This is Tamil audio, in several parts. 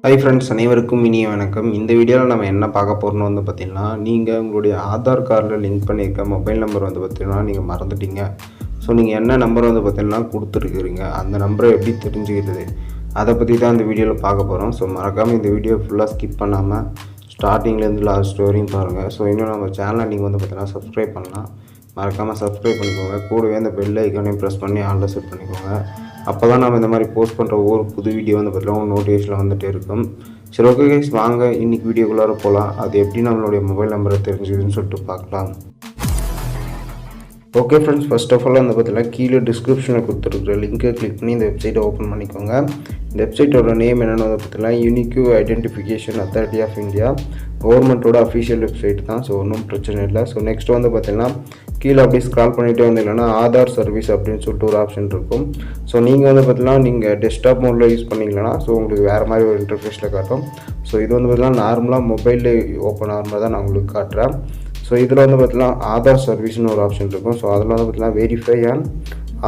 ஹாய் ஃப்ரெண்ட்ஸ், அனைவருக்கும் இனிய வணக்கம். இந்த வீடியோவில் நம்ம என்ன பார்க்க போகிறோம்னு வந்து பார்த்திங்கன்னா, நீங்கள் உங்களுடைய ஆதார் கார்டில் லிங்க் பண்ணியிருக்க மொபைல் நம்பர் வந்து பார்த்திங்கன்னா நீங்கள் மறந்துட்டீங்க. ஸோ நீங்கள் என்ன நம்பர் வந்து பார்த்திங்கன்னா கொடுத்துருக்குறீங்க, அந்த நம்பரை எப்படி தெரிஞ்சுக்கிறது, அதை பற்றி தான் இந்த வீடியோவில் பார்க்க போகிறோம். ஸோ மறக்காமல் இந்த வீடியோ ஃபுல்லாக ஸ்கிப் பண்ணாமல் ஸ்டார்டிங்லேருந்து லாஸ்ட் வரையும் பாருங்கள். ஸோ இன்னும் நம்ம சேனலை நீங்கள் வந்து பார்த்திங்கன்னா சப்ஸ்கிரைப் பண்ணலாம், மறக்காமல் சப்ஸ்கிரைப் பண்ணிக்கோங்க. கூடவே அந்த பெல் ஐக்கானையும் ப்ரெஸ் பண்ணி ஆல்ல செட் பண்ணிக்கோங்க. அப்போ தான் நம்ம இந்த மாதிரி போஸ்ட் பண்ணுற ஒவ்வொரு புது வீடியோ வந்து பார்த்தீங்கன்னா நோட்டிஃபிகேஷனில் வந்துகிட்டே இருக்கும். சரி, ஓகே கைஸ், வாங்க இன்றைக்கி வீடியோக்குள்ளார போகலாம். அது எப்படி நம்மளுடைய மொபைல் நம்பரை தெரிஞ்சுதுன்னு சொல்லிட்டு பார்க்கலாம். Okay friends, first of all வந்து பார்த்தீங்கன்னா கீழே டிஸ்கிரிப்ஷனில் கொடுத்துருக்குற லிங்க்கை கிளிக் பண்ணி இந்த வெப்சைட்டை ஓப்பன் பண்ணிக்கோங்க. இந்த வெப்சைட்டோட நேம் என்னென்னு வந்து பார்த்தீங்கன்னா unique identification authority of India, கவர்மெண்ட்டோட அஃபிஷியல் வெப்சைட் தான். ஸோ ஒன்றும் பிரச்சனை இல்லை. ஸோ நெக்ஸ்ட் வந்து பார்த்தீங்கன்னா கீழே அப்படியே ஸ்க்ரால் பண்ணிகிட்டே வந்தீங்கன்னா ஆதார் சர்வீஸ் அப்படின்னு சொல்லிட்டு ஒரு ஆப்ஷன் இருக்கும். ஸோ நீங்கள் வந்து பார்த்தீங்கன்னா நீங்கள் டெஸ்க்டாப் மோடில் யூஸ் பண்ணிங்கன்னா ஸோ உங்களுக்கு வேறு மாதிரி ஒரு இன்டர்ஃபேஸில் காட்டும். ஸோ இது வந்து பார்த்தீங்கன்னா நார்மலாக மொபைலில் ஓப்பன் ஆகிற மாதிரி தான் நான் உங்களுக்கு காட்டுறேன். ஸோ இதில் வந்து பார்த்தீங்கன்னா ஆதார் சர்வீஸ்னு ஒரு ஆப்ஷன் இருக்கும். ஸோ அதில் வந்து பார்த்தீங்கன்னா வெரிஃபை அண்ட்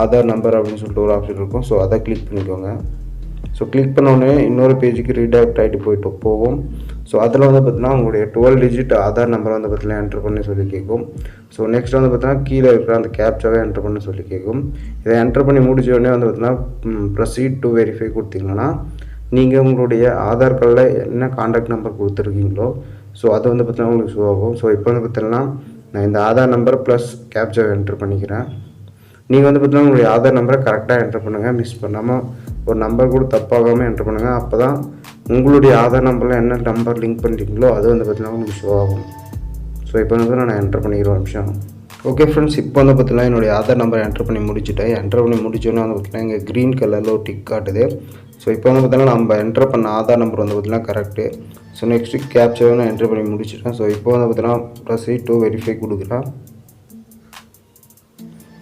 ஆதார் நம்பர் அப்படின்னு சொல்லிட்டு ஒரு ஆப்ஷன் இருக்கும். ஸோ அதை கிளிக் பண்ணிக்கோங்க. ஸோ கிளிக் பண்ணோடனே இன்னொரு பேஜுக்கு ரீடாக்ட் ஆகிட்டு போவோம். ஸோ அதில் வந்து பார்த்தீங்கன்னா உங்களுடைய 12 டிஜிட் ஆதார் நம்பரை வந்து பார்த்தீங்கன்னா என்ட்ரு பண்ணி சொல்லி கேட்கும். ஸோ நெக்ஸ்ட் வந்து பார்த்தீங்கன்னா கீழே இருக்கிற அந்த கேப்சாவே என்ட்ரு பண்ணி சொல்லி கேட்கும். இதை என்ட்ரு பண்ணி முடிச்ச உடனே வந்து பார்த்தீங்கன்னா ப்ரொசீட் டு வெரிஃபை கொடுத்தீங்கன்னா நீங்கள் உங்களுடைய ஆதார் கார்டில் என்ன கான்டாக்ட் நம்பர் கொடுத்துருக்கீங்களோ ஸோ அது வந்து பார்த்தீங்கன்னா உங்களுக்கு ஷோ ஆகும். ஸோ இப்போ வந்து பார்த்தீங்கன்னா நான் இந்த ஆதார் நம்பர் ப்ளஸ் கேப்சாவை என்ட்ரு பண்ணிக்கிறேன். நீங்கள் வந்து பார்த்தீங்கன்னா உங்களுடைய ஆதார் நம்பரை கரெக்டாக என்ட்ரு பண்ணுங்கள், மிஸ் பண்ணாமல் ஒரு நம்பர் கூட தப்பாகாமல் என்ட்ரு பண்ணுங்கள். அப்போ தான் உங்களுடைய ஆதார் நம்பரில் என்ன நம்பர் லிங்க் பண்ணுறீங்களோ அது வந்து பார்த்தீங்கன்னா உங்களுக்கு ஷோ ஆகும். ஸோ இப்போ வந்து நான் என்ட்ரு பண்ணிக்கிறேன் ஒரு நிமிஷம். ஓகே ஃப்ரெண்ட்ஸ், இப்போ வந்து பார்த்தீங்கன்னா என்னுடைய ஆதார் நம்பரை என்ட்ரு பண்ணி முடிச்சுட்டேன். என்ட்ரு பண்ணி முடிச்சோன்னே வந்து பார்த்தீங்கன்னா இங்கே க்ரீன் கலரில் ஒரு டிக் காட்டுது. ஸோ இப்போ வந்து பார்த்தீங்கன்னா நம்ம என்ட்ரு பண்ண ஆதார் நம்பர் வந்து பார்த்தீங்கன்னா கரெக்டு. ஸோ நெக்ஸ்ட்டு கேப்சாவை நான் என்ட்ரு பண்ணி முடிச்சிட்டேன். ஸோ இப்போ வந்து பார்த்தீங்கன்னா ப்ரொசீட் டு வெரிஃபை கொடுக்குறேன்.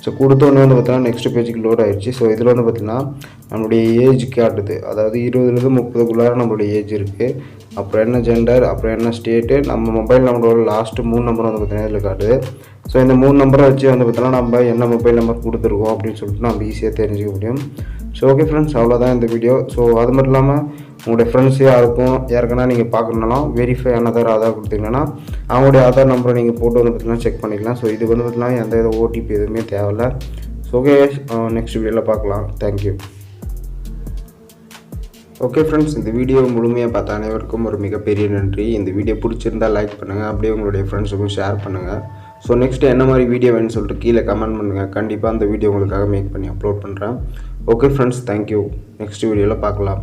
ஸோ கொடுத்தோன்னே வந்து பார்த்தீங்கன்னா நெக்ஸ்ட் பேஜுக்கு லோட் ஆகிடுச்சு. ஸோ இதில் வந்து பார்த்திங்கன்னா நம்மளுடைய ஏஜ் காட்டுது, அதாவது 20லேருந்து 30க்குள்ளார நம்மளுடைய ஏஜ் இருக்குது. அப்புறம் என்ன ஜெண்டர், அப்புறம் என்ன ஸ்டேட்டு, நம்ம மொபைல் நம்பரோட லாஸ்ட்டு 3 நம்பர் வந்து பார்த்திங்கன்னா இதில் காட்டுது. ஸோ இந்த 3 நம்பரை வச்சு வந்து பார்த்தீங்கன்னா நம்ம என்ன மொபைல் நம்பர் கொடுத்துருக்கோம் அப்படின்னு சொல்லிட்டு நம்ம ஈஸியாக தெரிஞ்சுக்க முடியும். ஸோ ஓகே ஃப்ரெண்ட்ஸ், அவ்வளோதான் இந்த வீடியோ. ஸோ அது மட்டும் இல்லாமல் உங்களுடைய ஃப்ரெண்ட்ஸ் யாருக்குன்னா நீங்கள் பார்க்கணுன்னா வெரிஃபை ஆதார் கொடுத்தீங்கன்னா அவங்களுடைய ஆதார் நம்பரை நீங்கள் போட்டு வந்து பார்த்தீங்கன்னா செக் பண்ணிக்கலாம். ஸோ இதுக்கு வந்து பார்த்தீங்கன்னா எந்த வித ஓடிபி எதுவுமே தேவையில்லை. ஸோ ஓகே, நெக்ஸ்ட் வீடியோவில் பார்க்கலாம். தேங்க்யூ. ஓகே ஃப்ரெண்ட்ஸ், இந்த வீடியோ முழுமையாக பார்த்த அனைவருக்கும் ஒரு மிகப்பெரிய நன்றி. இந்த வீடியோ பிடிச்சிருந்தால் லைக் பண்ணுங்கள், அப்படியே உங்களுடைய ஃப்ரெண்ட்ஸுக்கும் ஷேர் பண்ணுங்கள். ஸோ நெக்ஸ்ட்டு என்ன மாதிரி வீடியோ வேணும்னு சொல்லிட்டு கீழே கமெண்ட் பண்ணுங்கள். கண்டிப்பாக அந்த வீடியோ உங்களுக்காக மேக் பண்ணி அப்லோட் பண்ணுறேன். Okay friends, thank you. நெக்ஸ்ட் வீடியோவில் பார்க்கலாம்.